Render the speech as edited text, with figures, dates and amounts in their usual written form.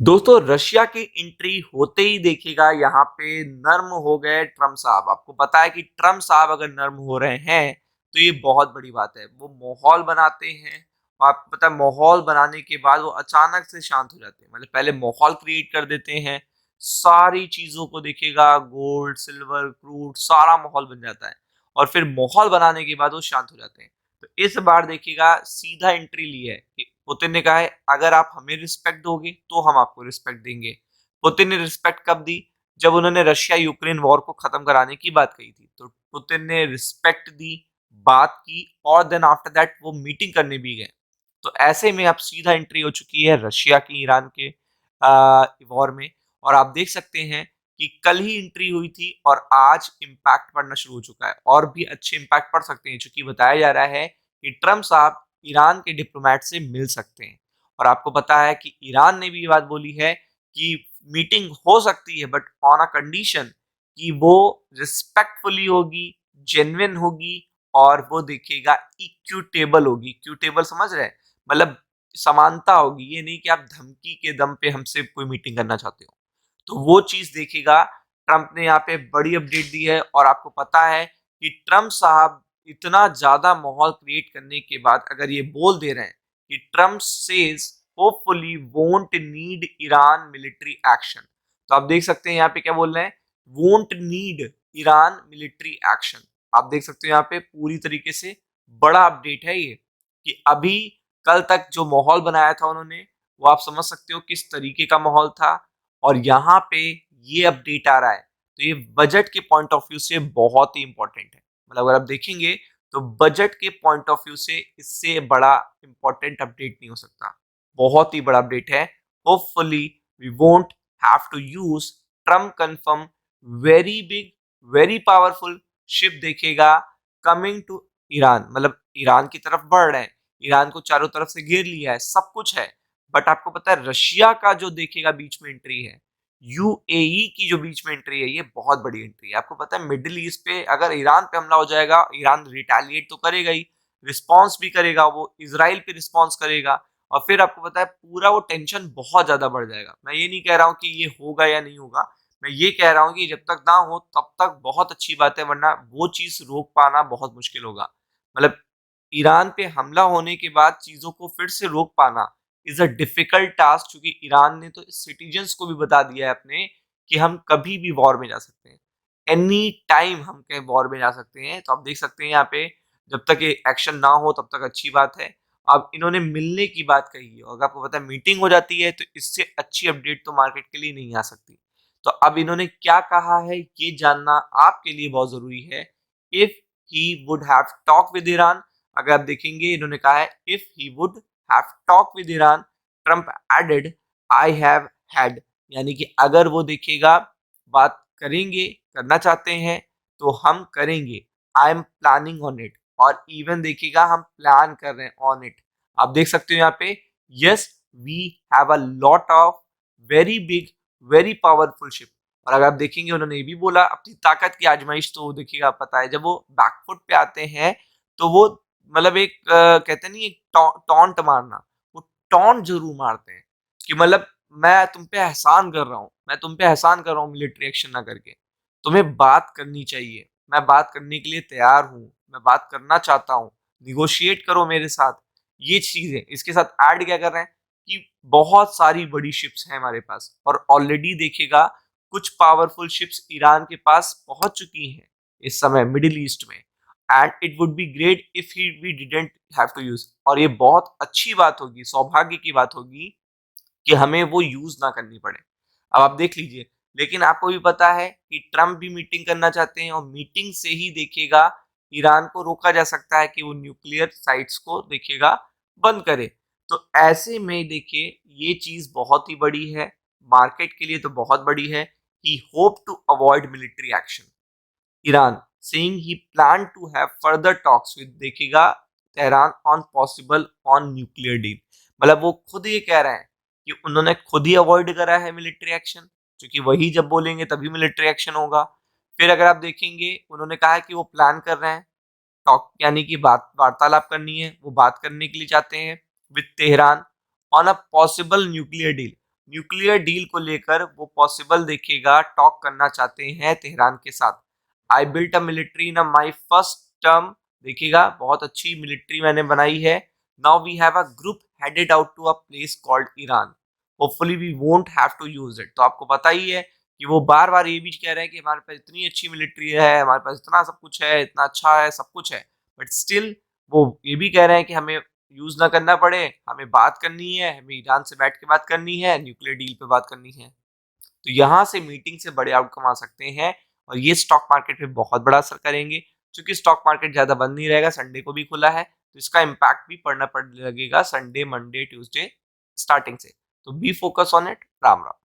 दोस्तों रशिया की एंट्री होते ही देखिएगा यहाँ पे नर्म हो गए ट्रम्प साहब। आपको पता है कि ट्रम्प साहब अगर नर्म हो रहे हैं तो ये बहुत बड़ी बात है। वो माहौल बनाते हैं और आपको पता है माहौल बनाने के बाद वो अचानक से शांत हो जाते हैं। मतलब पहले माहौल क्रिएट कर देते हैं, सारी चीजों को देखिएगा, गोल्ड सिल्वर क्रूड सारा माहौल बन जाता है और फिर माहौल बनाने के बाद वो शांत हो जाते हैं। तो इस बार देखिएगा सीधा एंट्री ली है कि पुतिन ने कहा है अगर आप हमें रिस्पेक्ट दोगे तो हम आपको रिस्पेक्ट देंगे। पुतिन ने रिस्पेक्ट कब दी? जब उन्होंने रशिया यूक्रेन वॉर को खत्म कराने की बात कही थी तो पुतिन ने रिस्पेक्ट दी, बात की और देन आफ्टर दैट वो मीटिंग करने भी गए। तो ऐसे में अब सीधा एंट्री हो चुकी है रशिया की ईरान के वॉर में। और आप देख सकते हैं कि कल ही एंट्री हुई थी और आज इम्पैक्ट पड़ना शुरू हो चुका है और भी अच्छे इम्पैक्ट पड़ सकते हैं, क्योंकि बताया जा रहा है कि ट्रम्प साहब ईरान के डिप्लोमेट से मिल सकते हैं। और आपको पता है कि ईरान ने भी ये बात बोली है कि मीटिंग हो सकती है बट ऑन अ कंडीशन कि वो रिस्पेक्टफुली होगी, जेन्युइन होगी और वो देखिएगा इक्विटेबल होगी। इक्विटेबल समझ रहे हैं? मतलब समानता होगी, ये नहीं कि आप धमकी के दम पे हमसे कोई मीटिंग करना चाहते हो। तो वो चीज देखिएगा, ट्रम्प ने यहाँ पे बड़ी अपडेट दी है। और आपको पता है कि ट्रम्प साहब इतना ज्यादा माहौल क्रिएट करने के बाद अगर ये बोल दे रहे हैं कि Trump says hopefully won't need Iran military action, तो आप देख सकते हैं यहाँ पे क्या बोल रहे हैं, won't need Iran military action. आप देख सकते हो यहाँ पे पूरी तरीके से बड़ा अपडेट है ये कि अभी कल तक जो माहौल बनाया था उन्होंने, वो आप समझ सकते हो किस तरीके का माहौल था। और यहाँ पे ये अपडेट आ रहा है तो ये बजट के पॉइंट ऑफ व्यू से बहुत ही इंपॉर्टेंट है। मतलब अगर आप देखेंगे तो बजट के पॉइंट ऑफ व्यू से इससे बड़ा इंपॉर्टेंट अपडेट नहीं हो सकता। बहुत ही बड़ा अपडेट है। Hopefully we won't have to use Trump confirm very big very powerful ship देखेगा कमिंग टू ईरान। मतलब ईरान की तरफ बढ़ रहे हैं, ईरान को चारों तरफ से घेर लिया है, सब कुछ है। बट आपको पता है रशिया का जो देखेगा बीच में एंट्री है, यूएई की जो बीच में एंट्री है, ये बहुत बड़ी एंट्री है। आपको पता है मिडिल ईस्ट पे अगर ईरान पे हमला हो जाएगा, ईरान रिटेलिएट तो करेगा ही, रिस्पॉन्स भी करेगा, वो इसराइल पे रिस्पॉन्स करेगा और फिर आपको पता है पूरा वो टेंशन बहुत ज्यादा बढ़ जाएगा। मैं ये नहीं कह रहा हूँ कि ये होगा या नहीं होगा, मैं ये कह रहा हूँ कि जब तक ना हो तब तक बहुत अच्छी बात है, वरना वो चीज रोक पाना बहुत मुश्किल होगा। मतलब ईरान पे हमला होने के बाद चीजों को फिर से रोक पाना इज अ डिफिकल्ट टास्क, क्योंकि ईरान ने तो सिटीजन्स को भी बता दिया है अपने कि हम कभी भी वॉर में जा सकते हैं, एनी टाइम हम कहीं वॉर में जा सकते हैं। तो आप देख सकते हैं यहाँ पे जब तक ये एक्शन ना हो तब तक अच्छी बात है। अब इन्होंने मिलने की बात कही है और अगर आपको पता है मीटिंग हो जाती है तो इससे अच्छी अपडेट तो मार्केट के लिए नहीं आ सकती। तो अब इन्होंने क्या कहा है ये जानना आपके लिए बहुत जरूरी है। If he would have talk with Iran, अगर आप देखेंगे इन्होंने कहा है if he would have talk with Iran, Trump added I have had, यानी कि अगर वो देखिएगा बात करेंगे, करना चाहते हैं तो हम करेंगे, I am planning on it, और इवन देखिएगा हम प्लान कर रहे हैं ऑन इट। आप देख सकते हो यहाँ पे yes we have a lot of very big very powerful ship. और अगर आप देखेंगे उन्होंने ये भी बोला अपनी ताकत की आजमाइश, तो देखिएगा पता है जब वो बैकफुट पे आते हैं तो वो मतलब एक कहते नहीं एक टॉन्ट मारना, वो टॉन्ट जरूर मारते हैं कि मतलब मैं तुम पे एहसान कर रहा हूँ, मैं तुम पे एहसान कर रहा हूँ मिलिट्री एक्शन ना करके, तुम्हें बात करनी चाहिए, मैं बात करने के लिए तैयार हूँ, मैं बात करना चाहता हूँ, निगोशिएट करो मेरे साथ। ये चीजें इसके साथ ऐड क्या कर रहे हैं कि बहुत सारी बड़ी शिप्स हैं हमारे पास और ऑलरेडी देखिएगा कुछ पावरफुल शिप्स ईरान के पास पहुंच चुकी हैं इस समय मिडिल ईस्ट में। And it would be great if he we didn't have to use, और ये बहुत अच्छी बात होगी, सौभाग्य की बात होगी कि हमें वो यूज ना करनी पड़े। अब आप देख लीजिए, लेकिन आपको भी पता है कि ट्रम्प भी मीटिंग करना चाहते हैं और मीटिंग से ही देखिएगा ईरान को रोका जा सकता है कि वो न्यूक्लियर साइट्स को देखिएगा बंद करे। तो ऐसे में देखिए ये चीज बहुत ही बड़ी है, मार्केट के लिए तो बहुत बड़ी है। He hope to avoid military action Iran, saying he plan to have further talks with देखिएगा Tehran on possible on nuclear deal. मतलब वो खुद ये कह रहे हैं कि उन्होंने खुद ही अवॉइड करा है मिलिट्री एक्शन, क्योंकि वही जब बोलेंगे तभी मिलिट्री एक्शन होगा। फिर अगर आप देखेंगे उन्होंने कहा है कि वो प्लान कर रहे हैं टॉक, यानी कि बात वार्तालाप करनी है, वो बात करने के लिए चाहते हैं with Tehran on a possible nuclear deal. Nuclear deal को लेकर वो पॉसिबल देखिएगा टॉक करना चाहते हैं तेहरान के साथ। I built a military in my first term, देखिएगा बहुत अच्छी मिलिट्री मैंने बनाई है। Now we have a group headed out to a place called Iran, hopefully we won't have to use it. तो आपको पता ही है कि वो बार बार ये भी कह रहे हैं कि हमारे पास इतनी अच्छी मिलिट्री है, हमारे पास इतना सब कुछ है, इतना अच्छा है, सब कुछ है, बट स्टिल वो ये भी कह रहे हैं कि हमें यूज ना करना पड़े, हमें बात करनी है, हमें ईरान से बैठ के बात करनी है, न्यूक्लियर डील पे बात करनी है। तो यहाँ से मीटिंग से बड़े आउटकम आ सकते हैं और ये स्टॉक मार्केट पे बहुत बड़ा असर करेंगे। क्योंकि स्टॉक मार्केट ज्यादा बंद नहीं रहेगा, संडे को भी खुला है, तो इसका इम्पैक्ट भी पड़ने लगेगा संडे, मंडे, ट्यूसडे स्टार्टिंग से। तो B focus on it. Ram Ram.